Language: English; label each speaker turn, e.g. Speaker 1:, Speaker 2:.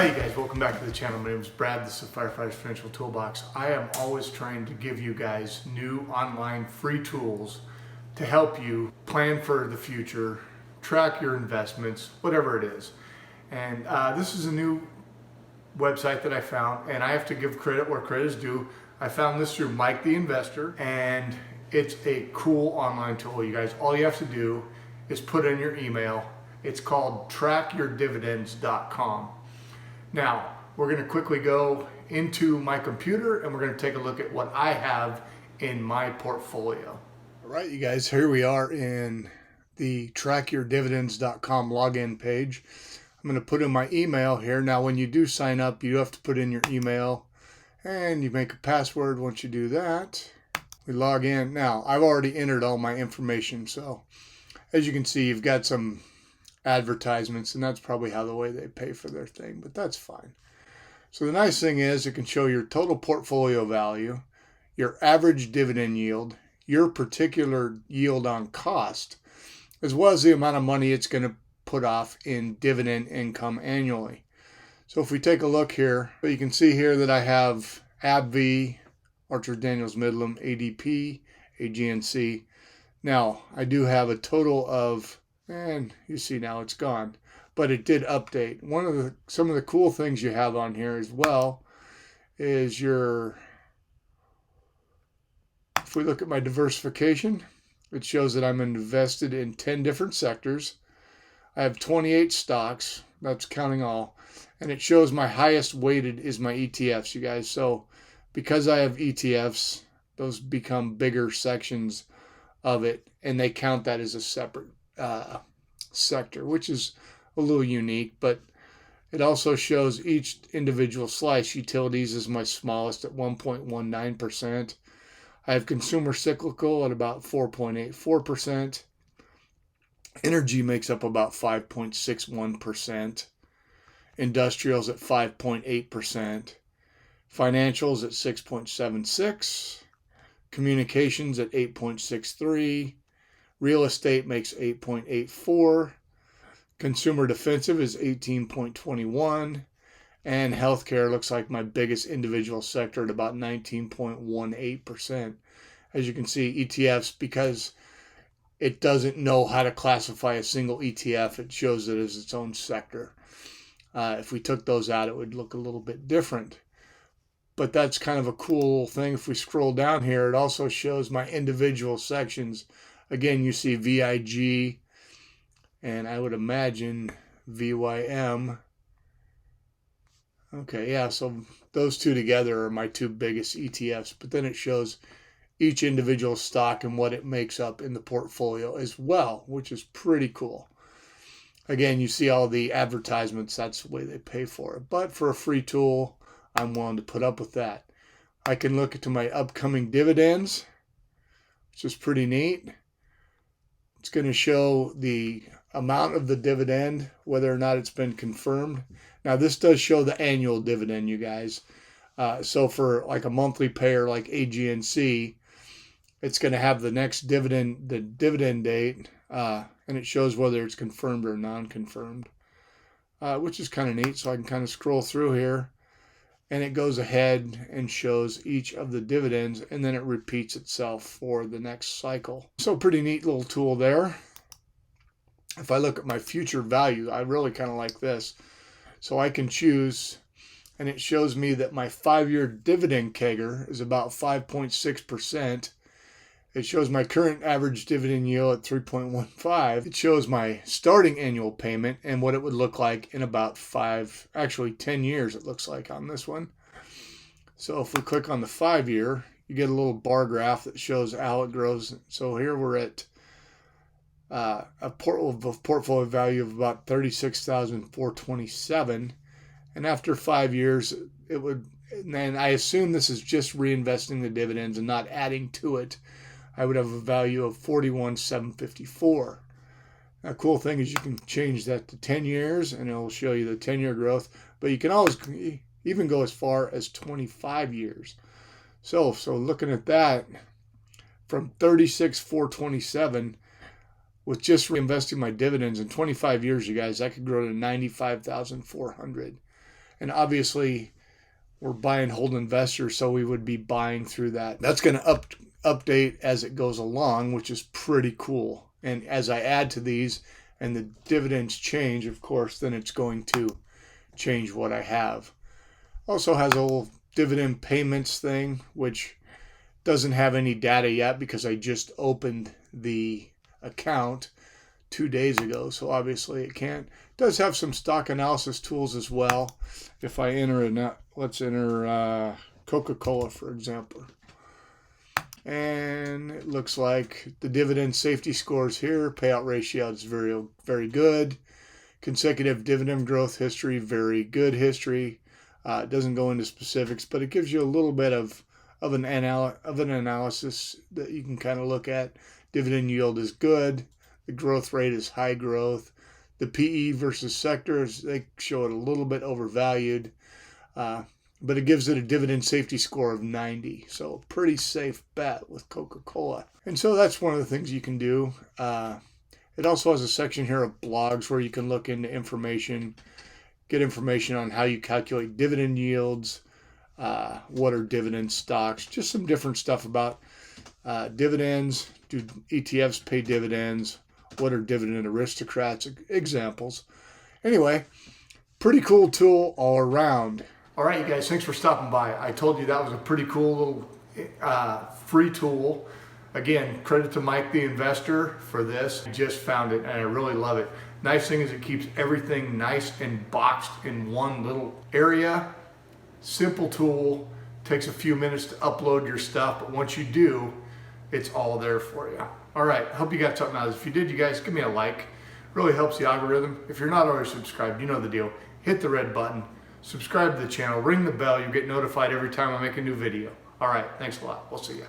Speaker 1: Hi you guys, welcome back to the channel. My name is Brad, this is Firefighter's Financial Toolbox. I am always trying to give you guys new online free tools to help you plan for the future, track your investments, whatever it is. And this is a new website that I found, and I have to give credit where credit is due. I found this through Mike the Investor, and it's a cool online tool, you guys. All you have to do is put in your email. It's called trackyourdividends.com. Now, we're going to quickly go into my computer and we're going to take a look at what I have in my portfolio. All right, you guys, here we are in the trackyourdividends.com login page. I'm going to put in my email here. Now, when you do sign up, you have to put in your email and you make a password. Once you do that, we log in. Now, I've already entered all my information. So as you can see, you've got some advertisements, and that's probably how the way they pay for their thing, but that's fine. So the nice thing is it can show your total portfolio value, your average dividend yield, your particular yield on cost, as well as the amount of money it's going to put off in dividend income annually. So if we take a look here, you can see here that I have AbbVie, Archer Daniels Midland, ADP, AGNC. Now I do have a total of, and you see now it's gone, but it did update. Some of the cool things you have on here as well is if we look at my diversification, it shows that I'm invested in 10 different sectors. I have 28 stocks, that's counting all, and it shows my highest weighted is my ETFs, you guys. So because I have ETFs, those become bigger sections of it, and they count that as a separate sector, which is a little unique, but it also shows each individual slice. Utilities is my smallest at 1.19%. I have consumer cyclical at about 4.84%. Energy makes up about 5.61%. Industrials at 5.8%. Financials at 6.76%. Communications at 8.63%. Real estate makes 8.84%. Consumer defensive is 18.21%. And healthcare looks like my biggest individual sector at about 19.18%. As you can see, ETFs, because it doesn't know how to classify a single ETF, it shows it as its own sector. If we took those out, it would look a little bit different. But that's kind of a cool thing. If we scroll down here, it also shows my individual sections. Again, you see VIG, and I would imagine VYM. Okay, yeah, so those two together are my two biggest ETFs. But then it shows each individual stock and what it makes up in the portfolio as well, which is pretty cool. Again, you see all the advertisements. That's the way they pay for it. But for a free tool, I'm willing to put up with that. I can look into my upcoming dividends, which is pretty neat. It's going to show the amount of the dividend, whether or not it's been confirmed. Now, this does show the annual dividend, you guys. So for like a monthly payer like AGNC, it's going to have the next dividend, the dividend date, and it shows whether it's confirmed or non-confirmed, which is kind of neat. So I can kind of scroll through here, and it goes ahead and shows each of the dividends, and then it repeats itself for the next cycle. So pretty neat little tool there. If I look at my future value, I really kind of like this. So I can choose, and it shows me that my 5-year dividend CAGR is about 5.6%. It shows my current average dividend yield at 3.15. It shows my starting annual payment and what it would look like in about 10 years, it looks like on this one. So if we click on the 5-year, you get a little bar graph that shows how it grows. So here we're at a portfolio value of about $36,427. And after 5 years, it would, and I assume this is just reinvesting the dividends and not adding to it, I would have a value of $41,754. The cool thing is you can change that to 10 years and it'll show you the 10-year growth, but you can always even go as far as 25 years. So looking at that, from $36,427, with just reinvesting my dividends in 25 years, you guys, that could grow to $95,400. And obviously we're buy and hold investors, so we would be buying through that. That's going to update as it goes along, which is pretty cool. And as I add to these and the dividends change, of course, then it's going to change what I have. Also has a little dividend payments thing, which doesn't have any data yet because I just opened the account 2 days ago, so obviously it can't. It does have some stock analysis tools as well. If I enter let's enter Coca-Cola, for example. And it looks like the dividend safety scores here. Payout ratio is very, very good. Consecutive dividend growth history, very good history. It doesn't go into specifics, but it gives you a little bit of an analysis that you can kind of look at. Dividend yield is good. The growth rate is high growth. The PE versus sectors, they show it a little bit overvalued. But it gives it a dividend safety score of 90. So pretty safe bet with Coca-Cola. And so that's one of the things you can do. It also has a section here of blogs where you can look into information, get information on how you calculate dividend yields, what are dividend stocks, just some different stuff about dividends. Do ETFs pay dividends? What are dividend aristocrats? Examples. Anyway, pretty cool tool all around. All right, you guys, thanks for stopping by. I told you that was a pretty cool little free tool. Again, credit to Mike the investor for this. I just found it and I really love it. Nice thing is it keeps everything nice and boxed in one little area. Simple tool, takes a few minutes to upload your stuff, but once you do, it's all there for you. All right, hope you got something out of this. If you did, you guys, give me a like. Really helps the algorithm. If you're not already subscribed, you know the deal. Hit the red button. Subscribe to the channel, ring the bell, you'll get notified every time I make a new video. All right, thanks a lot. We'll see you.